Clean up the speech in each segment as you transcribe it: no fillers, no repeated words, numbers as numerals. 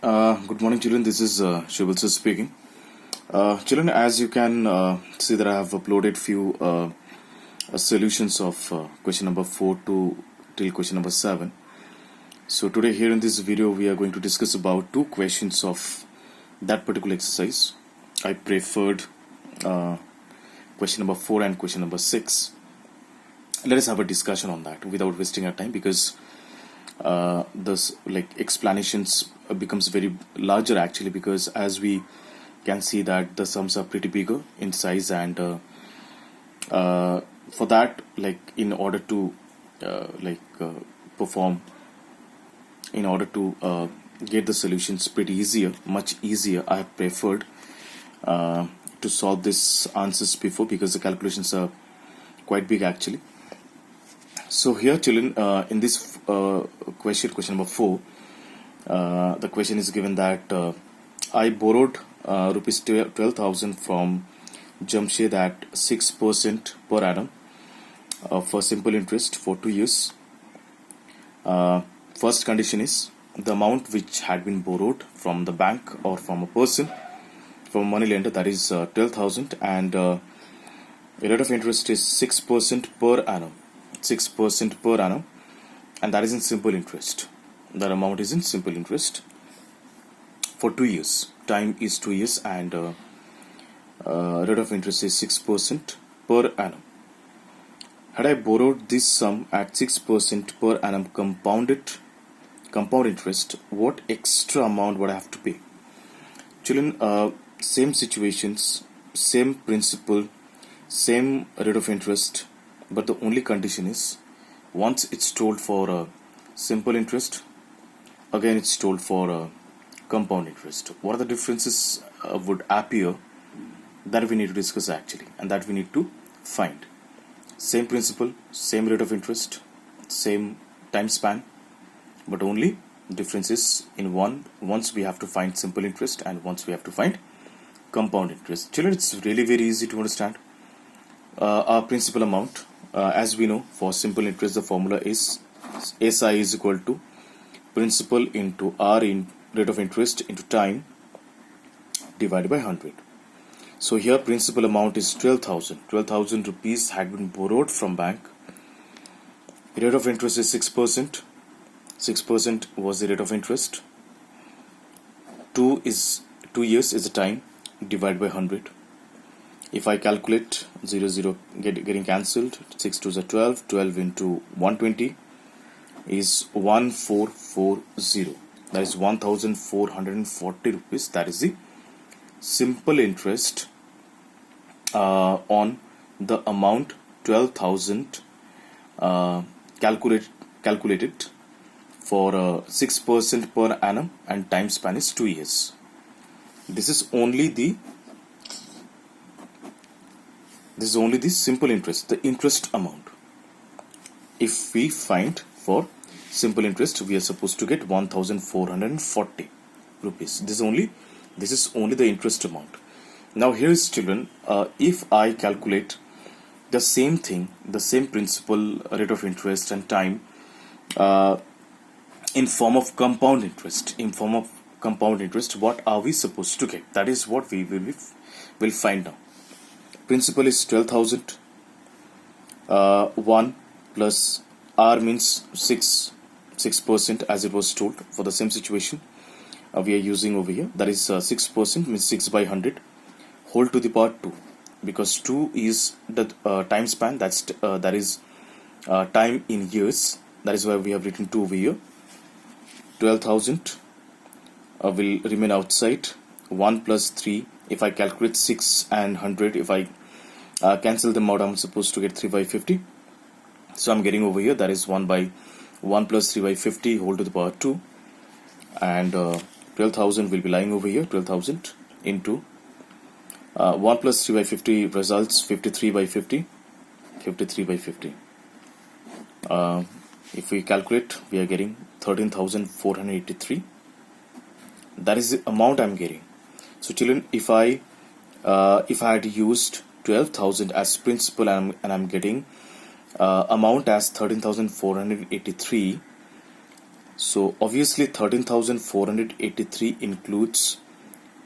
Good morning, children. This is Shivalsa speaking. Children, as you can see that I have uploaded few solutions of question number 4 to till question number 7. So today here in this video we are going to discuss about two questions of that particular exercise. I preferred question number 4 and question number 6. Let us have a discussion on that without wasting our time, because this explanations becomes very larger actually, because as we can see that the sums are pretty bigger in size, and for that, in order to perform, in order to get the solutions pretty easier, much easier, I have preferred to solve these answers before, because the calculations are quite big actually. So here, children, in this question number 4, the question is given that I borrowed rupees 12,000 from Jamshed at 6% per annum for simple interest for 2 years. First condition is the amount which had been borrowed from the bank or from a person, from a money lender, that is 12,000, and the rate of interest is 6% per annum. 6% per annum, and that is in simple interest. That amount is in simple interest for 2 years. Time is 2 years, and rate of interest is 6% per annum. Had I borrowed this sum at 6% per annum compound interest, what extra amount would I have to pay? Children, same situations, same principle, same rate of interest, but the only condition is, once it's told for simple interest, again it's told for compound interest. What are the differences would appear, that we need to discuss actually, and that we need to find. Same principle, same rate of interest, same time span, but only difference is in once we have to find simple interest and once we have to find compound interest. Children, it's really very easy to understand. Our principal amount, as we know, for simple interest the formula is SI is equal to principal into R in rate of interest into time divided by 100. So here principal amount is 12,000. 12,000 rupees had been borrowed from bank. Rate of interest is 6%. 6% was the rate of interest. 2 years is the time divided by 100. If I calculate 0 getting cancelled, 6 2s are 12, 12 into 120 is 1440. That is 1,440 rupees. That is the simple interest on the amount 12,000 calculated for 6% per annum, and time span is 2 years. This is only the simple interest, the interest amount. If we find for simple interest, we are supposed to get 1,440 rupees. This is only the interest amount. Now here is, children, if I calculate the same thing, the same principal, rate of interest and time in form of compound interest, what are we supposed to get? That is what we will find now. Principal is 12,000. 1 plus R means 6% as it was told for the same situation we are using over here. That is 6% means 6 by 100 whole to the power 2, because 2 is the time span, that is time in years. That is why we have written 2 over here. 12,000 will remain outside. 1 plus 3, if I calculate 6 and 100, if I cancel them out, I'm supposed to get 3 by 50. So I'm getting over here, that is 1 plus 3 by 50 whole to the power 2, and 12,000 will be lying over here. 12,000 into 1 plus 3 by 50 results 53 by 50. 53 by 50. If we calculate, we are getting 13,483. That is the amount I'm getting. So children, if I had used 12,000 as principal and I'm getting amount as 13,483, So obviously 13,483 includes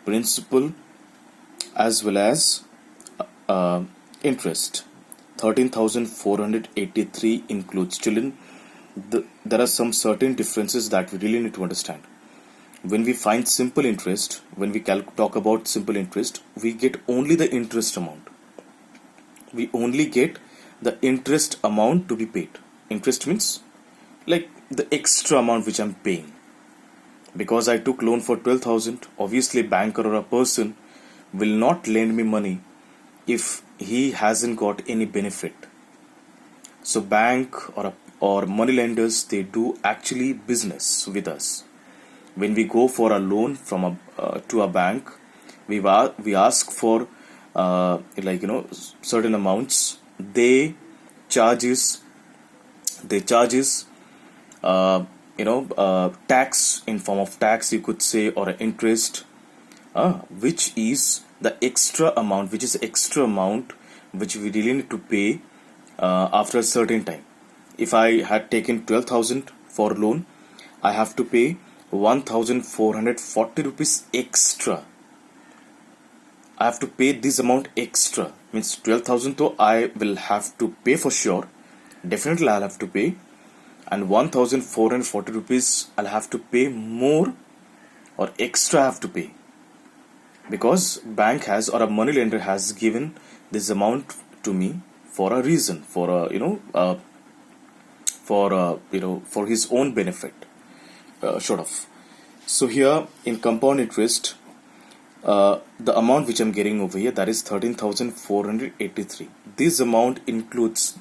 principal as well as uh, interest. 13,483 includes children. There are some certain differences that we really need to understand. When we find simple interest, when we talk about simple interest, we get only the interest amount. We only get the interest amount to be paid. Interest means like the extra amount which I'm paying. Because I took loan for 12,000, obviously a banker or a person will not lend me money if he hasn't got any benefit. So bank or money lenders, they do actually business with us. When we go for a loan from to a bank, we ask for certain amounts. They charges tax, in form of tax you could say, or interest, which is the extra amount, which we really need to pay after a certain time. If I had taken 12,000 for loan, I have to pay 1,440 rupees extra. I have to pay this amount extra. Means 12,000 though I will have to pay for sure. Definitely I'll have to pay. And 1,440 rupees I'll have to pay more, or extra I have to pay. Because bank has, or a money lender has given this amount to me for a reason, for his own benefit, sort of. So here in compound interest, the amount which I'm getting over here, that is 13,483. This amount includes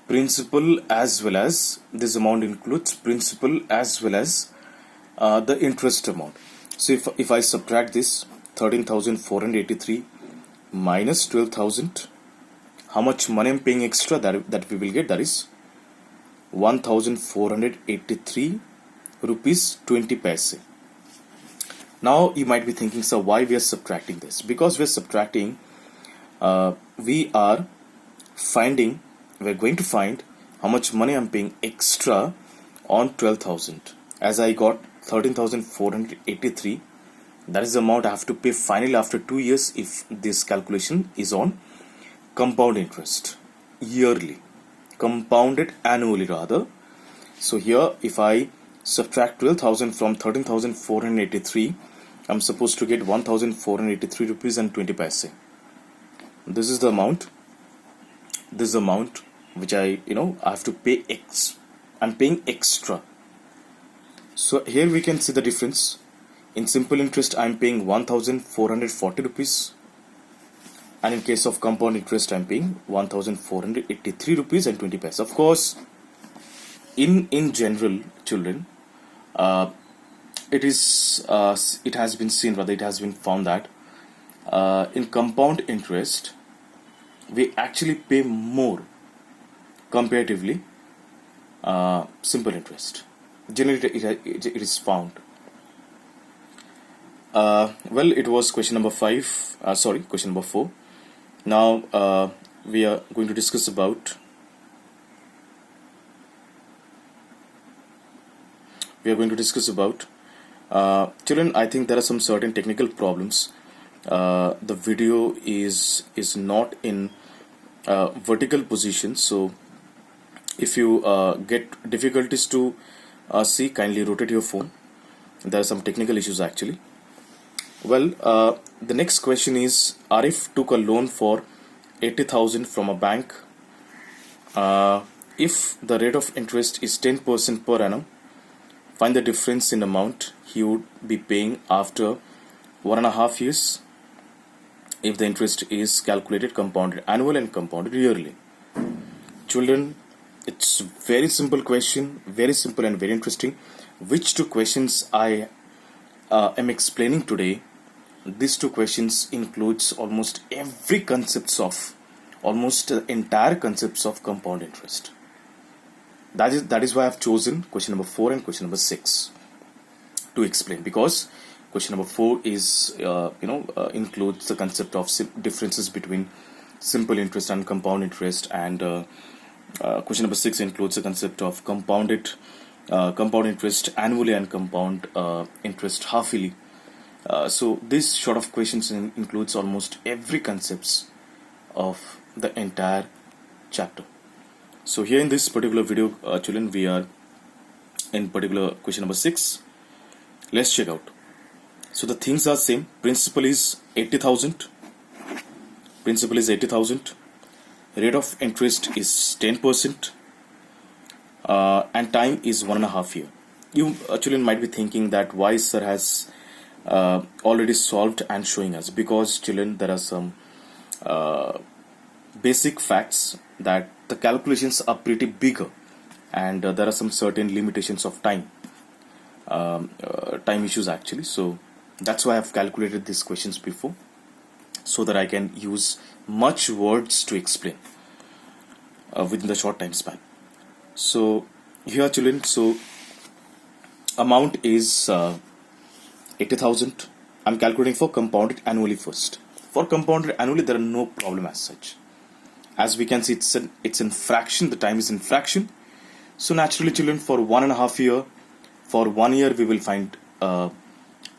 principal as well as the interest amount. So if I subtract this 13,483 minus 12,000, how much money I'm paying extra, that we will get, that is 1,483 rupees 20 paise. Now you might be thinking, sir, why we are subtracting this? Because we are subtracting, we are going to find how much money I'm paying extra on 12,000. As I got 13,483, that is the amount I have to pay finally after 2 years if this calculation is on compound interest, yearly, compounded annually rather. So here if I subtract 12,000 from 13,483, I'm supposed to get 1,483 rupees and 20 paise. This is the amount. This is the amount which I have to pay I'm paying extra. So here we can see the difference. In simple interest, I'm paying 1,440 rupees, and in case of compound interest, I'm paying 1,483 rupees and 20 paise. Of course, in general, children, it has been seen, rather it has been found that in compound interest, we actually pay more comparatively simple interest. Generally, it is found. Well, it was question number 4. Now we are going to discuss about children. I think there are some certain technical problems. The video is not in vertical position, so if you get difficulties to see, kindly rotate your phone. There are some technical issues actually. Well, the next question is, Arif took a loan for 80,000 from a bank. If the rate of interest is 10% per annum, find the difference in amount he would be paying after 1.5 years if the interest is calculated compounded annual and compounded yearly. Children, it's very simple question, very simple and very interesting. Which two questions I am explaining today, these two questions includes almost every almost entire concepts of compound interest. That is why I've chosen question number 4 and question number 6 to explain, because question number 4 is includes the concept of differences between simple interest and compound interest, and Question number 6 includes the concept of compound interest annually and compound interest half yearly. So this sort of questions includes almost every concepts of the entire chapter. So here in this particular video, children, we are in particular question number 6. Let's check out. So the things are same. Principal is 80,000. Principal is 80,000. Rate of interest is 10%. And time is 1.5 years. You children might be thinking that why sir has already solved and showing us, because children, there are some basic facts that the calculations are pretty bigger, and there are some certain limitations of time issues actually. So that's why I've calculated these questions before, so that I can use much words to explain within the short time span. So here children, so amount is 80,000. I'm calculating for compounded annually first. For compounded annually, there are no problem as such. As we can see, it's in fraction. The time is in fraction. So naturally, children, for 1.5 year, for 1 year, we will find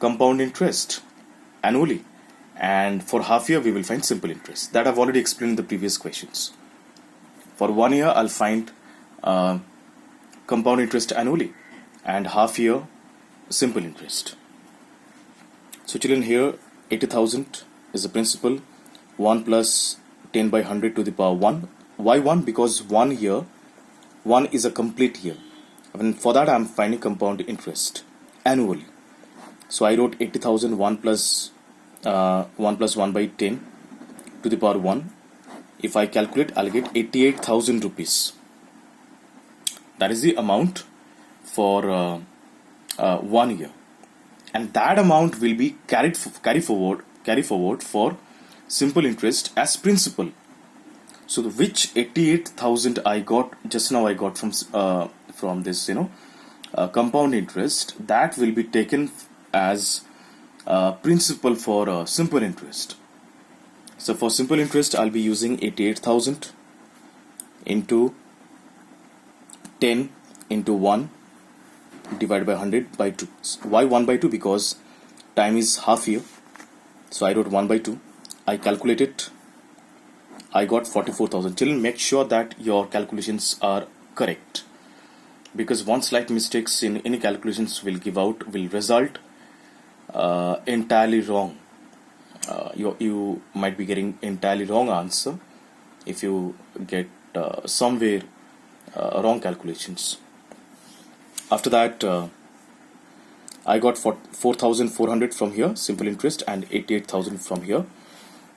compound interest annually, and for half year, we will find simple interest. That I've already explained in the previous questions. For 1 year, I'll find compound interest annually, and half year simple interest. So children, here 80,000 is the principal. 1 plus 10 by 100 to the power 1. Why 1? Because 1 year, 1 is a complete year. And for that, I'm finding compound interest annually. So I wrote 80,000, 1 plus 1 by 10 to the power 1. If I calculate, I'll get 88,000 rupees. That is the amount for 1 year, and that amount will be carry forward for simple interest as principal. So which 88,000 I got just now, I got from this compound interest, that will be taken as principal for simple interest. So for simple interest, I'll be using 88,000 into 10 into 1 divided by 100 by 2. Why 1 by 2? Because time is half year. So I wrote 1 by 2. I calculated. I got 44,000. Children, make sure that your calculations are correct, because one slight mistakes in any calculations will result entirely wrong. You might be getting entirely wrong answer if you get somewhere wrong calculations. After that, I got 4,400 from here, simple interest, and 88,000 from here,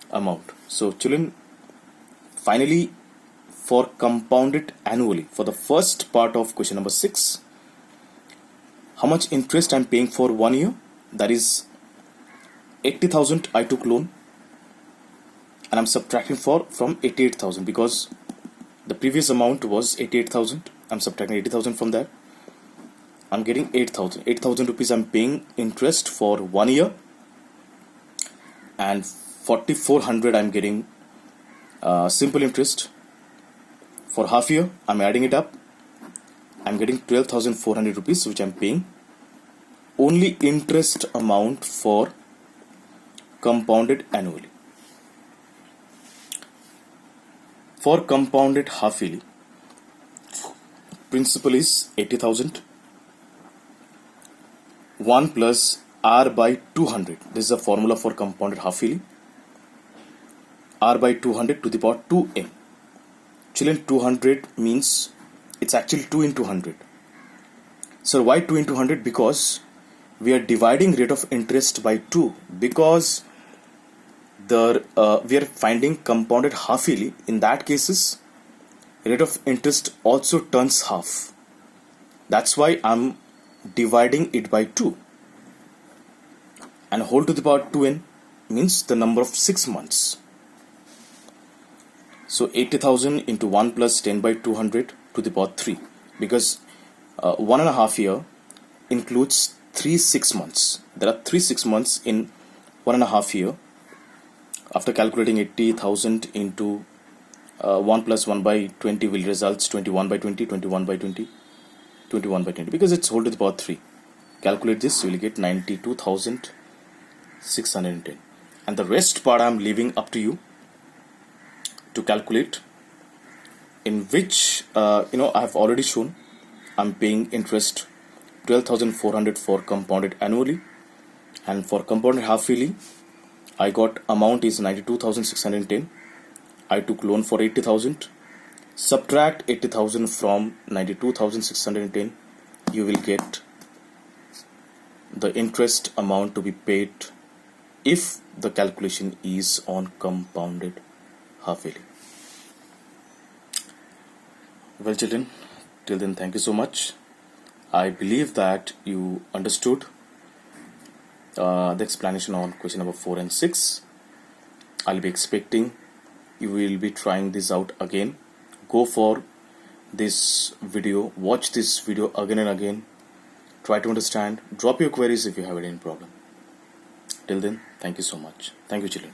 amount. So children, finally, for compounded annually, for the first part of question number 6, how much interest I'm paying for 1 year? That is 80,000 I took loan, and I'm subtracting from 88,000, because the previous amount was 88,000. I'm subtracting 80,000 from there. I'm getting 8,000. 8,000 rupees I'm paying interest for 1 year, and 4,400 I'm getting simple interest. For half year, I'm adding it up. I'm getting 12,400 rupees, which I'm paying. Only interest amount for compounded annually. For compounded half yearly, principal is 80,000. 1 plus R by 200. This is the formula for compounded half yearly. R by 200 to the power 2n. Children, 200 means it's actually 2 into 100. So why 2 into 100? Because we are dividing rate of interest by 2, because we are finding compounded half yearly. In that cases, rate of interest also turns half. That's why I'm dividing it by 2, and whole to the power 2n means the number of 6 months. So 80,000 into 1 plus 10 by 200 to the power 3, because 1.5 year includes 3 6 months. There are 3 6 months in 1.5 year. After calculating 80,000 into 1 plus 1 by 20 will results 21 by 20, 21 by 20, 21 by 20, because it's whole to the power 3. Calculate this, you will get 92,610. And the rest part I am leaving up to you to calculate, in which I have already shown I'm paying interest 12,400 for compounded annually, and for compounded half yearly I got amount is 92,610. I took loan for 80,000. Subtract 80,000 from 92,610, you will get the interest amount to be paid if the calculation is on compounded half yearly. Well children, till then thank you so much. I believe that you understood the explanation on question number 4 and 6. I'll be expecting you will be trying this out again. Go for this video, watch this video again and again, try to understand, drop your queries if you have any problem. Till then, thank you so much. Thank you children.